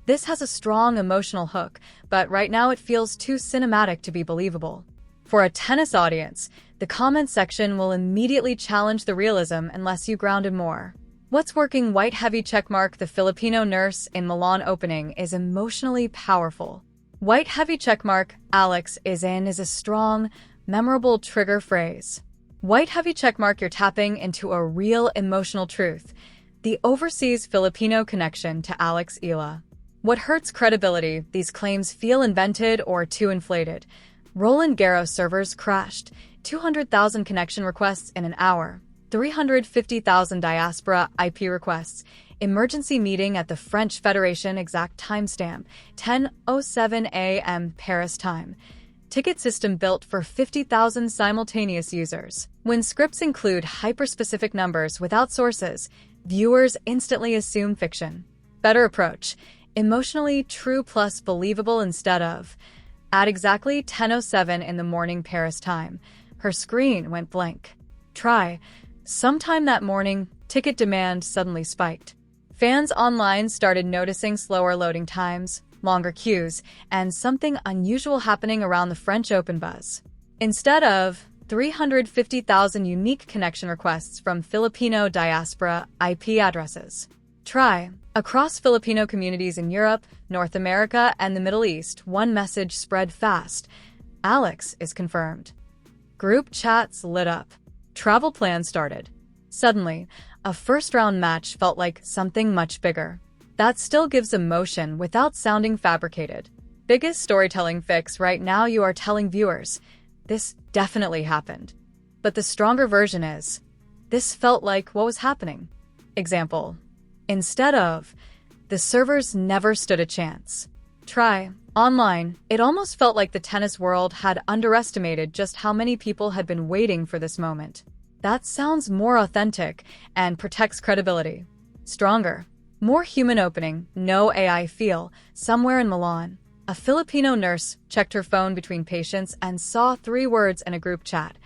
This has a strong emotional hook, but right now it feels too cinematic to be believable. For a tennis audience, the comment section will immediately challenge the realism unless you ground it more. What's working? White heavy checkmark. The Filipino nurse in Milan opening is emotionally powerful. White heavy checkmark, Alex is in is a strong, memorable trigger phrase. White heavy checkmark. You're tapping into a real emotional truth. The overseas Filipino connection to Alex Eala. What hurts credibility? These claims feel invented or too inflated. Roland Garros servers crashed. 200,000 connection requests in an hour. 350,000 diaspora IP requests. Emergency meeting at the French Federation. Exact timestamp: 10:07 a.m. Paris time. Ticket system built for 50,000 simultaneous users. When scripts include hyper-specific numbers without sources, viewers instantly assume fiction. Better approach: emotionally true plus believable instead of. At exactly 10:07 in the morning Paris time, her screen went blank. Try. Sometime that morning, ticket demand suddenly spiked. Fans online started noticing slower loading times, longer queues, and something unusual happening around the French Open buzz. Instead of 350,000 unique connection requests from Filipino diaspora IP addresses. Try. Across Filipino communities in Europe, North America, and the Middle East, one message spread fast: Alex is confirmed. Group chats lit up. Travel plans started. Suddenly, a first-round match felt like something much bigger. That still gives emotion without sounding fabricated. Biggest storytelling fix right now: you are telling viewers, this definitely happened. But the stronger version is, this felt like what was happening. Example. Instead of, the servers never stood a chance. Try. Online, it almost felt like the tennis world had underestimated just how many people had been waiting for this moment. That sounds more authentic and protects credibility. Stronger. More human opening, no AI feel. Somewhere in Milan, a Filipino nurse checked her phone between patients and saw 3 words in a group chat: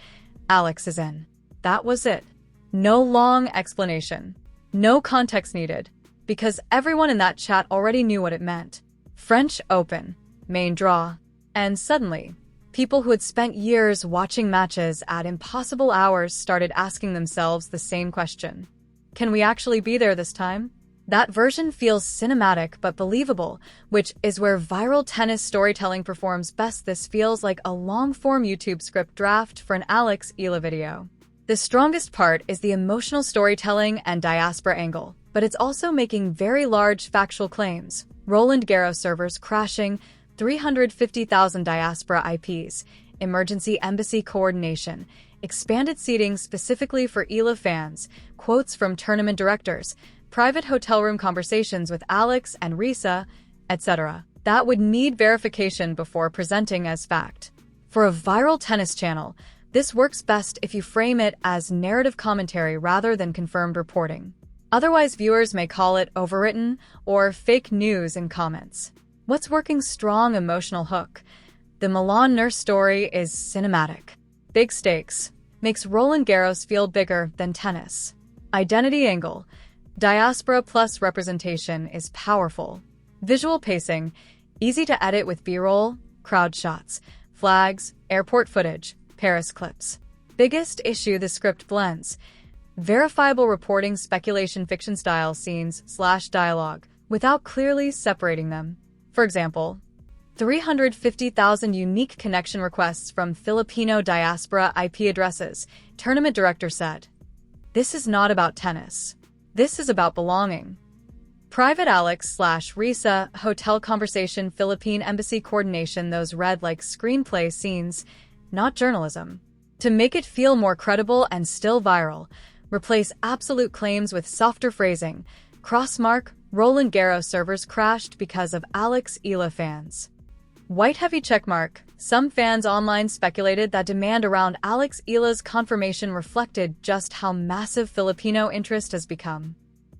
Alex is in. That was it. No long explanation. No context needed, because everyone in that chat already knew what it meant. French Open, main draw. And suddenly, people who had spent years watching matches at impossible hours started asking themselves the same question. Can we actually be there this time? That version feels cinematic but believable, which is where viral tennis storytelling performs best. This feels like a long-form YouTube script draft for an Alex Eala video. The strongest part is the emotional storytelling and diaspora angle, but it's also making very large factual claims. Roland Garros servers crashing, 350,000 diaspora IPs, emergency embassy coordination, expanded seating specifically for Eala fans, quotes from tournament directors, private hotel room conversations with Alex and Risa, etc. That would need verification before presenting as fact. For a viral tennis channel, this works best if you frame it as narrative commentary rather than confirmed reporting. Otherwise, viewers may call it overwritten or fake news in comments. What's working? Strong emotional hook. The Milan nurse story is cinematic. Big stakes. Makes Roland Garros feel bigger than tennis. Identity angle. Diaspora plus representation is powerful. Visual pacing. Easy to edit with B-roll, crowd shots, flags, airport footage, Paris clips. Biggest issue: the script blends verifiable reporting, speculation, fiction style scenes / dialogue without clearly separating them. For example, 350,000 unique connection requests from Filipino diaspora IP addresses, tournament director said. This is not about tennis. This is about belonging. Private Alex / Risa, hotel conversation, Philippine embassy coordination. Those read like screenplay scenes, not journalism. To make it feel more credible and still viral, replace absolute claims with softer phrasing. Crossmark, Roland Garros servers crashed because of Alex Eala fans. White heavy checkmark. Some fans online speculated that demand around Alex Eala's confirmation reflected just how massive Filipino interest has become.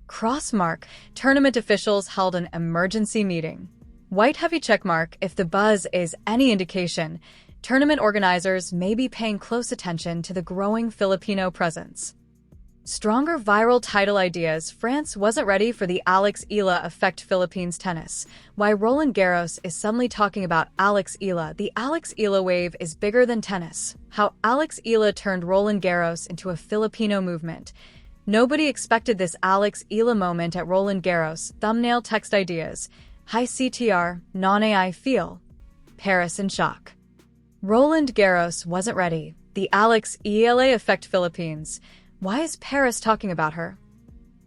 Crossmark. Tournament officials held an emergency meeting. White heavy checkmark. If the buzz is any indication, tournament organizers may be paying close attention to the growing Filipino presence. Stronger viral title ideas. France wasn't ready for the Alex Eala effect. Philippines tennis. Why Roland Garros is suddenly talking about Alex Eala. The Alex Eala wave is bigger than tennis. How Alex Eala turned Roland Garros into a Filipino movement. Nobody expected this Alex Eala moment at Roland Garros. Thumbnail text ideas. Hi CTR, non-AI feel. Paris in shock. Roland Garros wasn't ready. The Alex Eala effect. Philippines. Why is Paris talking about her?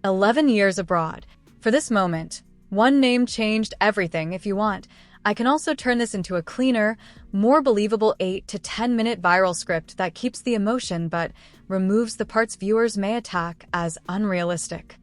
11 years abroad. For this moment, one name changed everything. If you want, I can also turn this into a cleaner, more believable 8 to 10 minute viral script that keeps the emotion but removes the parts viewers may attack as unrealistic.